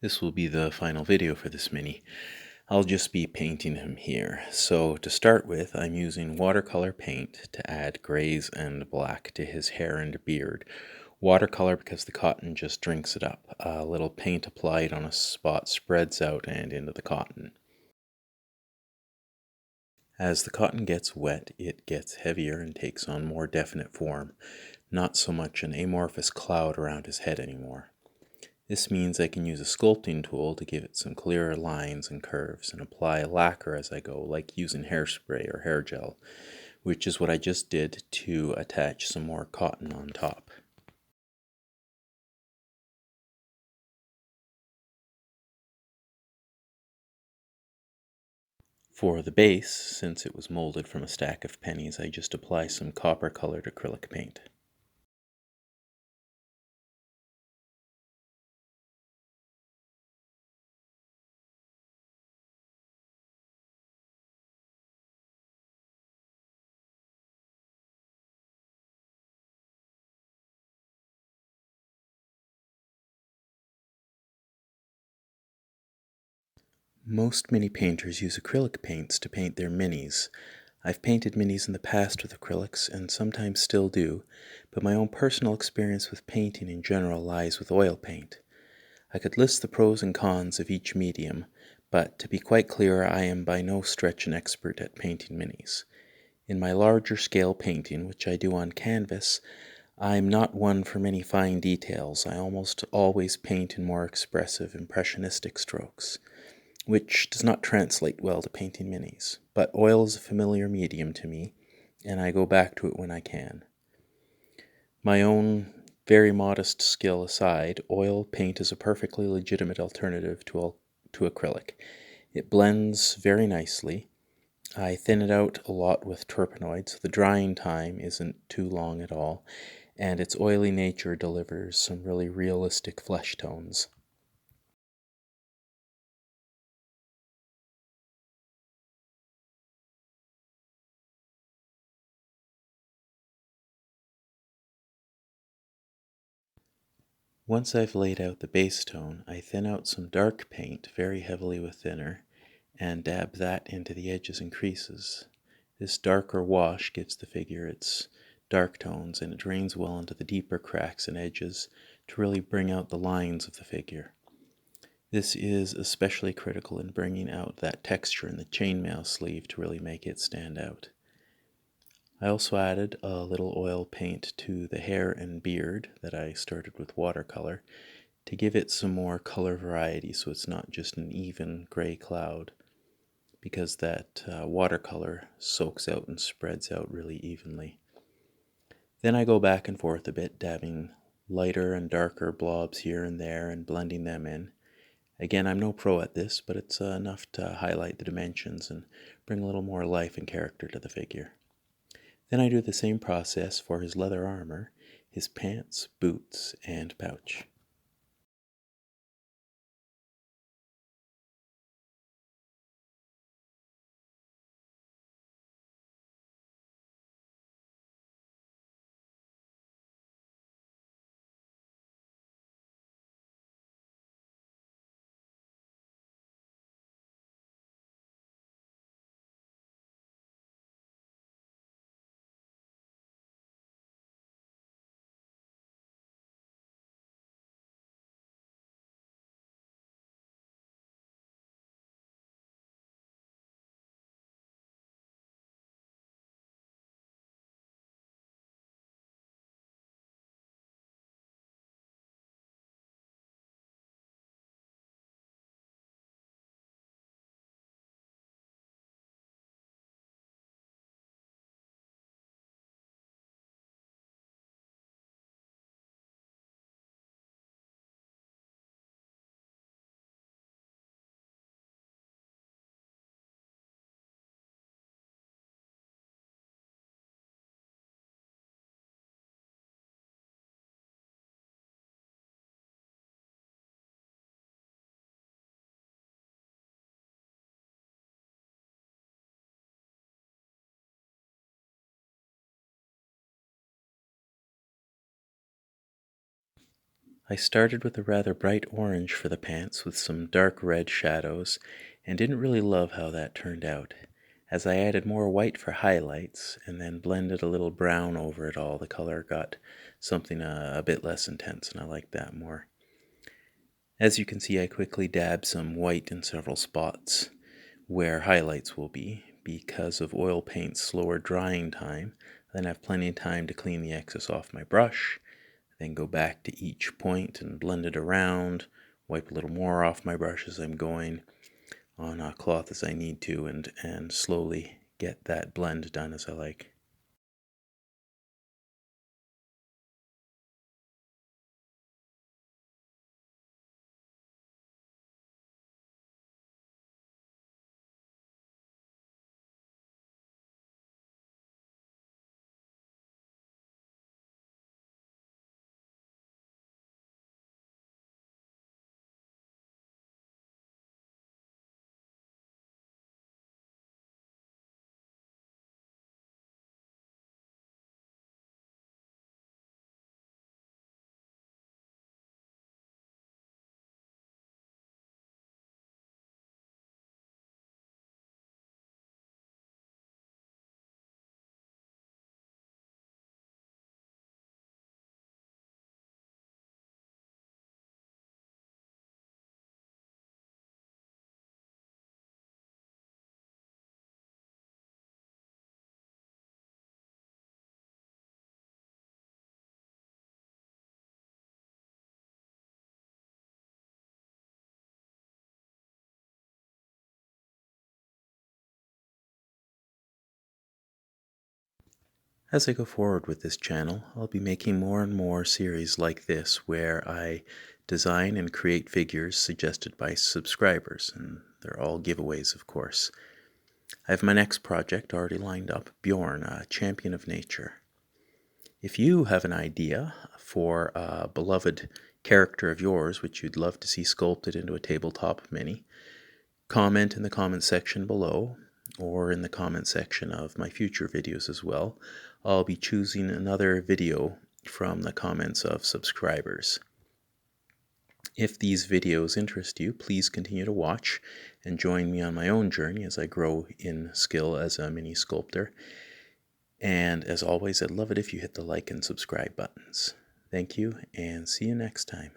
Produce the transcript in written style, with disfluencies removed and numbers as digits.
This will be the final video for this mini. I'll just be painting him here. So to start with, I'm using watercolor paint to add grays and black to his hair and beard. Watercolor because the cotton just drinks it up. A little paint applied on a spot spreads out and into the cotton. As the cotton gets wet, it gets heavier and takes on more definite form, not so much an amorphous cloud around his head anymore. This means I can use a sculpting tool to give it some clearer lines and curves and apply lacquer as I go, like using hairspray or hair gel, which is what I just did to attach some more cotton on top. For the base, since it was molded from a stack of pennies, I just apply some copper-colored acrylic paint. Most mini painters use acrylic paints to paint their minis. I've painted minis in the past with acrylics and sometimes still do, but my own personal experience with painting in general lies with oil paint. I could list the pros and cons of each medium, but to be quite clear, I am by no stretch an expert at painting minis. In my larger scale painting, which I do on canvas, I'm not one for many fine details. I almost always paint in more expressive, impressionistic strokes, which does not translate well to painting minis. But oil is a familiar medium to me, and I go back to it when I can. My own very modest skill aside, oil paint is a perfectly legitimate alternative to acrylic. It blends very nicely. I thin it out a lot with turpenoid, so the drying time isn't too long at all, and its oily nature delivers some really realistic flesh tones. Once I've laid out the base tone, I thin out some dark paint very heavily with thinner and dab that into the edges and creases. This darker wash gives the figure its dark tones and it drains well into the deeper cracks and edges to really bring out the lines of the figure. This is especially critical in bringing out that texture in the chainmail sleeve to really make it stand out. I also added a little oil paint to the hair and beard that I started with watercolor to give it some more color variety so it's not just an even gray cloud, because that watercolor soaks out and spreads out really evenly. Then I go back and forth a bit, dabbing lighter and darker blobs here and there and blending them in. Again, I'm no pro at this, but it's enough to highlight the dimensions and bring a little more life and character to the figure. Then I do the same process for his leather armor, his pants, boots, and pouch. I started with a rather bright orange for the pants with some dark red shadows, and didn't really love how that turned out. As I added more white for highlights and then blended a little brown over it all, the color got something a bit less intense, and I like that more. As you can see, I quickly dabbed some white in several spots where highlights will be. Because of oil paint's slower drying time, then I have plenty of time to clean the excess off my brush, then go back to each point and blend it around, wipe a little more off my brush as I'm going on a cloth as I need to, and slowly get that blend done as I like. As I go forward with this channel, I'll be making more and more series like this where I design and create figures suggested by subscribers, and they're all giveaways, of course. I have my next project already lined up, Bjorn, a champion of nature. If you have an idea for a beloved character of yours which you'd love to see sculpted into a tabletop mini, comment in the comment section below, or in the comment section of my future videos as well. I'll be choosing another video from the comments of subscribers. If these videos interest you, please continue to watch and join me on my own journey as I grow in skill as a mini sculptor. And as always, I'd love it if you hit the like and subscribe buttons. Thank you, and see you next time.